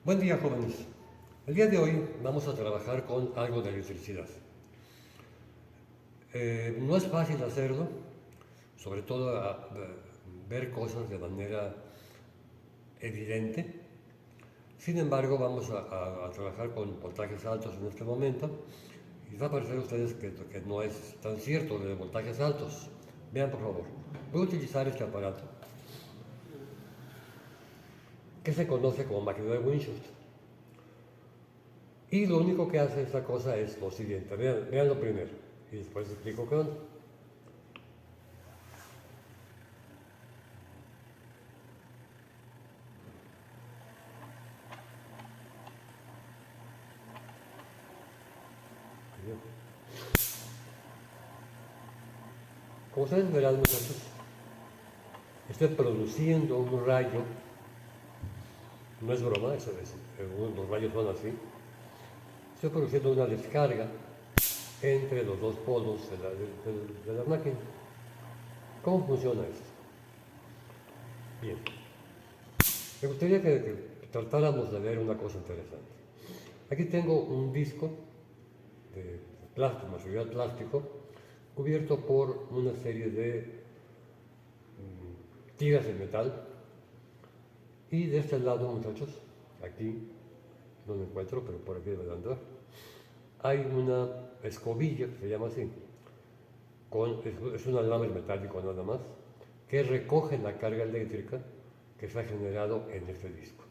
Buen día, jóvenes. El día de hoy vamos a trabajar con algo de electricidad. No es fácil hacerlo, sobre todo ver cosas de manera evidente. Sin embargo, vamos a trabajar con voltajes altos en este momento y va a parecer a ustedes que no es tan cierto de voltajes altos. Vean, por favor. Voy a utilizar este aparato que se conoce como máquina de Winchester. Y lo único que hace esta cosa es lo siguiente. Vean lo primero y después explico qué onda. Como ustedes verán, muchachos, estoy produciendo un rayo. No es broma, los rayos son así. Estoy produciendo una descarga entre los dos polos de la máquina. ¿Cómo funciona esto? Bien, me gustaría que tratáramos de ver una cosa interesante. Aquí tengo un disco de plástico, material plástico, cubierto por una serie de tiras de metal. Y de este lado, muchachos, aquí no lo encuentro, pero por aquí debe de andar, hay una escobilla, que se llama así, es un alambre metálico nada más, que recoge la carga eléctrica que se ha generado en este disco.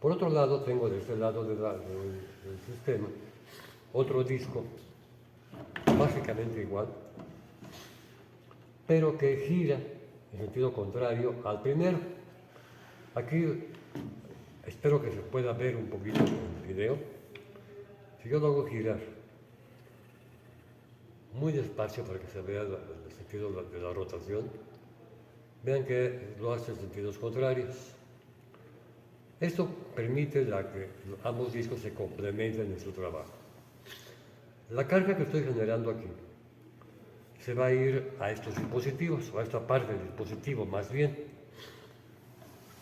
Por otro lado, tengo de este lado del sistema otro disco, básicamente igual, pero que gira en sentido contrario al primero. Aquí espero que se pueda ver un poquito en el video. Si yo lo hago girar muy despacio para que se vea el sentido de la rotación, vean que lo hace en sentidos contrarios. Esto permite que ambos discos se complementen en su trabajo. La carga que estoy generando aquí se va a ir a estos dispositivos, o a esta parte del dispositivo más bien.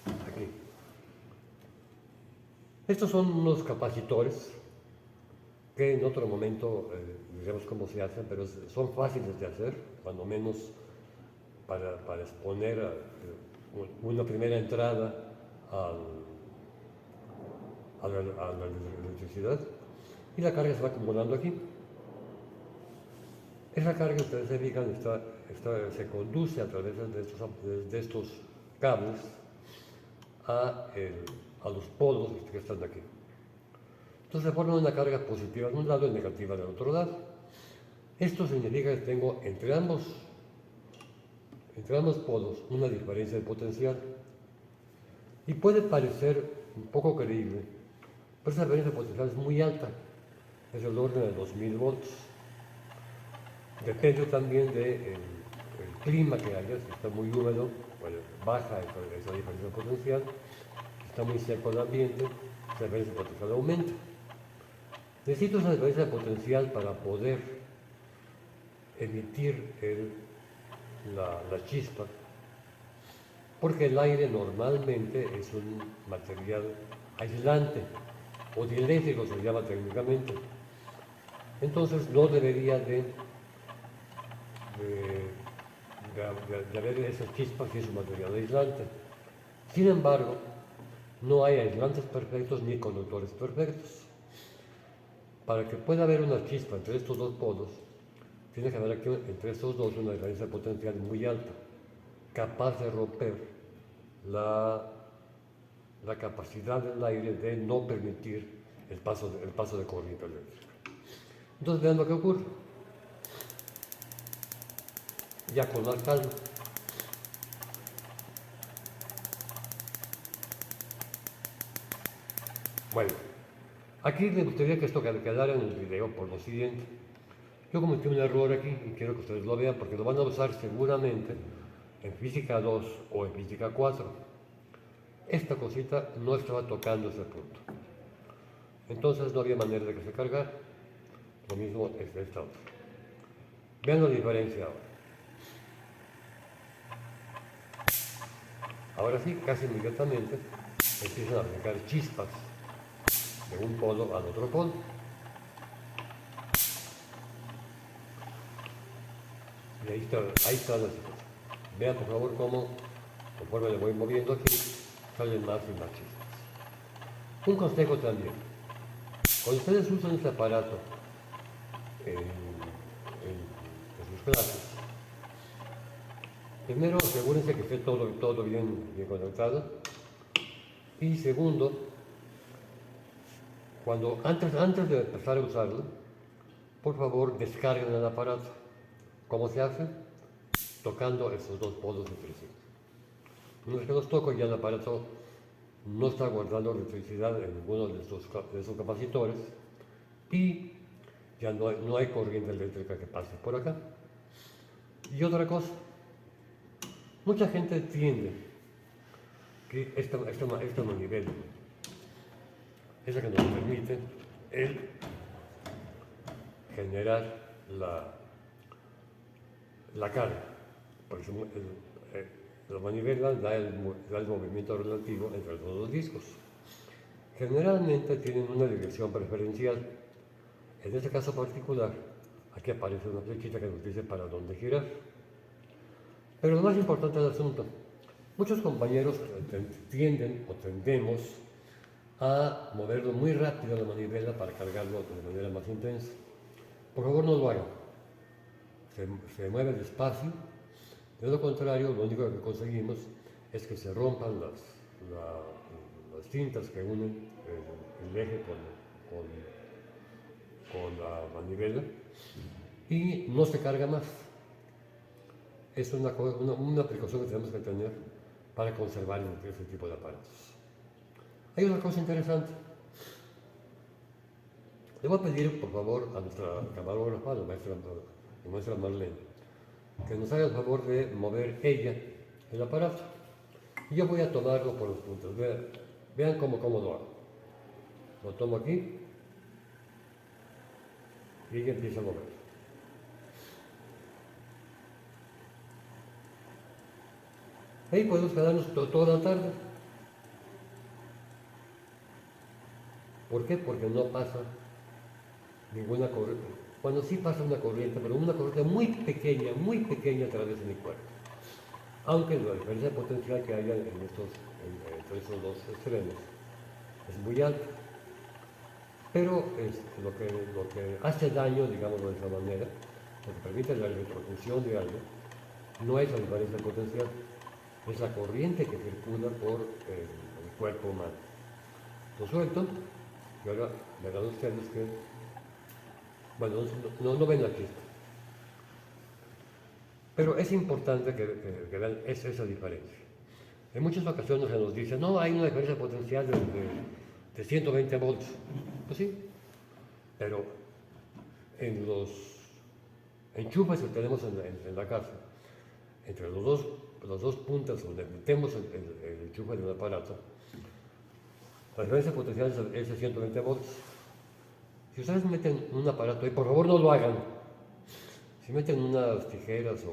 Aquí. Estos son unos capacitores que en otro momento diremos cómo se hacen, pero son fáciles de hacer, cuando menos para exponer una primera entrada a la electricidad, y la carga se va acumulando aquí. Esa carga, ustedes se fijan, se conduce a través de estos cables a los polos que están aquí. Entonces se forma una carga positiva de un lado y negativa del otro lado. Esto significa que tengo entre ambos polos una diferencia de potencial. Y puede parecer un poco creíble, pero esa diferencia de potencial es muy alta, es del orden de 2000 volts. Depende también del clima que haya. Si está muy húmedo, pues baja esa diferencia de potencial. Si está muy seco el ambiente, esa diferencia de potencial aumenta. Necesito esa diferencia de potencial para poder emitir la chispa, porque el aire normalmente es un material aislante, o dieléctrico se llama técnicamente. Entonces no debería de haber esas chispas si es un material aislante. Sin embargo, no hay aislantes perfectos ni conductores perfectos. Para que pueda haber una chispa entre estos dos polos, tiene que haber aquí entre estos dos una diferencia de potencial muy alta, capaz de romper la capacidad del aire de no permitir el paso de corriente eléctrica. Entonces vean lo que ocurre. Ya con más calma. Bueno, aquí me gustaría que esto quedara en el video por lo siguiente. Yo cometí un error aquí y quiero que ustedes lo vean porque lo van a usar seguramente en física 2 o en física 4. Esta cosita no estaba tocando ese punto. Entonces no había manera de que se cargara. Lo mismo es de esta otra. Vean la diferencia ahora. Ahora sí, casi inmediatamente empiezan a arrancar chispas de un polo al otro polo. Y ahí está la situación. Vean por favor cómo, conforme le voy moviendo aquí, salen más y más chispas. Un consejo también. Cuando ustedes usan este aparato en sus clases, primero asegúrense que esté todo bien conectado. Y segundo, antes de empezar a usarlo, por favor descarguen el aparato. ¿Cómo se hace? Tocando esos dos polos entre sí. Una vez que los toco, ya el aparato no está guardando electricidad en ninguno de esos capacitores y ya no hay corriente eléctrica que pase por acá. Y otra cosa, mucha gente entiende que esta manivela es la que nos permite generar la carga. Por eso la manivela da el movimiento relativo entre los dos discos. Generalmente tienen una dirección preferencial. En este caso particular, aquí aparece una flechita que nos dice para dónde girar. Pero lo más importante del asunto, muchos compañeros tienden o tendemos a moverlo muy rápido la manivela para cargarlo de manera más intensa. Por favor, no lo hagan. Se mueve despacio. De lo contrario, lo único que conseguimos es que se rompan las cintas que unen el eje con la manivela y no se carga más. Es una precaución que tenemos que tener para conservar ese tipo de aparatos. Hay una cosa interesante. Le voy a pedir, por favor, a nuestra camarógrafa, la maestra Marlene, que nos haga el favor de mover ella el aparato. Y yo voy a tomarlo por los puntos. Vean cómo lo hago. Lo tomo aquí y ella empieza a mover. Ahí podemos quedarnos toda la tarde. ¿Por qué? Porque no pasa ninguna corriente. Bueno, sí pasa una corriente, pero una corriente muy pequeña a través de mi cuerpo. Aunque la diferencia potencial que haya entre esos dos extremos es muy alta. Pero lo que hace daño, digámoslo de esa manera, lo que permite la electrofusión de algo, no es la diferencia potencial, es la corriente que circula por el cuerpo humano. Lo suelto, y ahora verán ustedes que, bueno, no ven la chispa. Pero es importante que vean esa diferencia. En muchas ocasiones se nos dice, no, hay una diferencia potencial de 120 volts. Pues sí, pero en los enchufes que tenemos en la casa, entre las dos puntas donde metemos el enchufe del aparato, la diferencia potencial es de 120 volts. Si ustedes meten un aparato ahí, por favor no lo hagan. Si meten unas tijeras o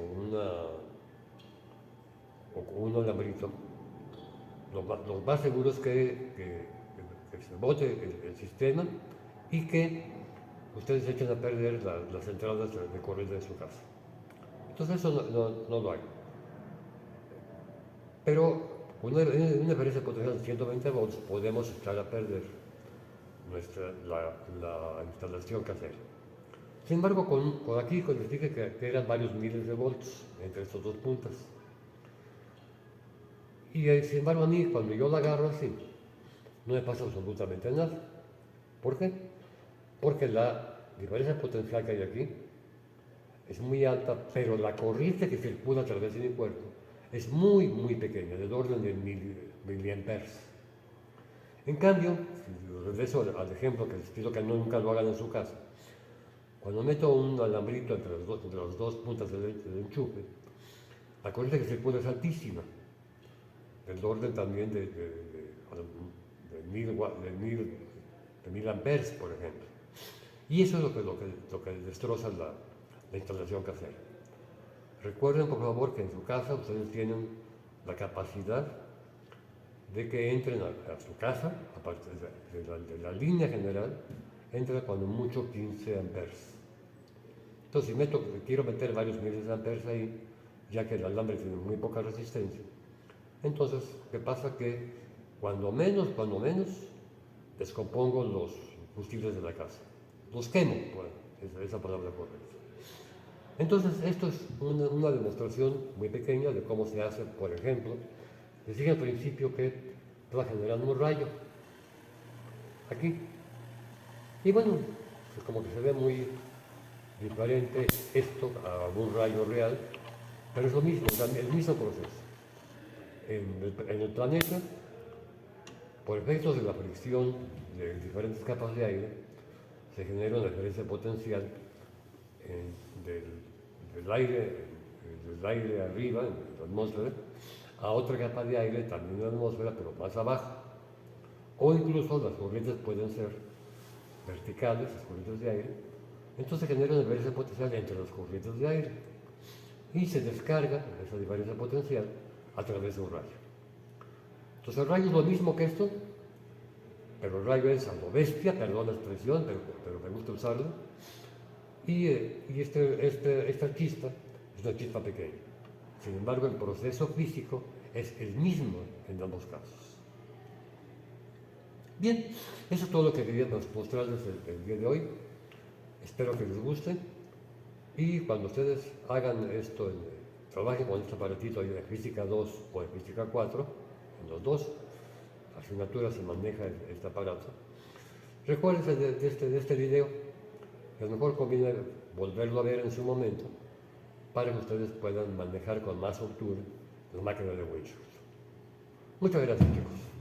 un alambrito, lo más seguro es que se bote el sistema y que ustedes echen a perder las entradas de corriente de su casa. Entonces eso no lo hagan. Pero con una diferencia potencial de 120 volts podemos echar a perder la instalación casera. Sin embargo, aquí les dije que eran varios miles de volts entre estas dos puntas. Y sin embargo a mí, cuando yo la agarro así, no me pasa absolutamente nada. ¿Por qué? Porque la diferencia potencial que hay aquí es muy alta, pero la corriente que circula a través de mi cuerpo es muy pequeña, del orden de miliamperes. En cambio, si regreso al ejemplo que les pido que nunca lo hagan en su casa, cuando meto un alambrito entre las dos puntas del enchufe, la corriente que circula es altísima, del orden también de 1000 amperes, por ejemplo. Y eso es lo que destroza la instalación casera. Recuerden, por favor, que en su casa ustedes tienen la capacidad de que entren a su casa, aparte de la línea general, entra cuando mucho 15 amperes. Entonces, si quiero meter varios miles de amperes ahí, ya que el alambre tiene muy poca resistencia, entonces, ¿qué pasa? Que cuando menos, descompongo los combustibles de la casa. Los quemo, bueno, esa palabra correcta. Entonces, esto es una demostración muy pequeña de cómo se hace, por ejemplo, les dije al principio que va generando un rayo aquí. Y bueno, pues como que se ve muy diferente esto a un rayo real, pero es lo mismo, el mismo proceso. En el planeta, por efectos de la fricción de diferentes capas de aire, se genera una diferencia potencial del aire arriba, en la atmósfera, a otra capa de aire, también en la atmósfera, pero más abajo. O incluso las corrientes pueden ser verticales, las corrientes de aire, entonces se genera una diferencia potencial entre las corrientes de aire y se descarga esa diferencia potencial a través de un rayo. Entonces el rayo es lo mismo que esto, pero el rayo es a lo bestia, perdón la expresión, pero me gusta usarlo, y esta chispa es una chispa pequeña. Sin embargo, el proceso físico es el mismo en ambos casos. Bien, eso es todo lo que quería mostrarles el día de hoy. Espero que les guste. Y cuando ustedes hagan esto, trabajen con este aparatito de física 2 o de física 4, en los dos asignaturas se maneja este aparato. Recuérdense de este video, que a lo mejor conviene volverlo a ver en su momento para que ustedes puedan manejar con más soltura la máquina de Wenchovicz. Muchas gracias, chicos.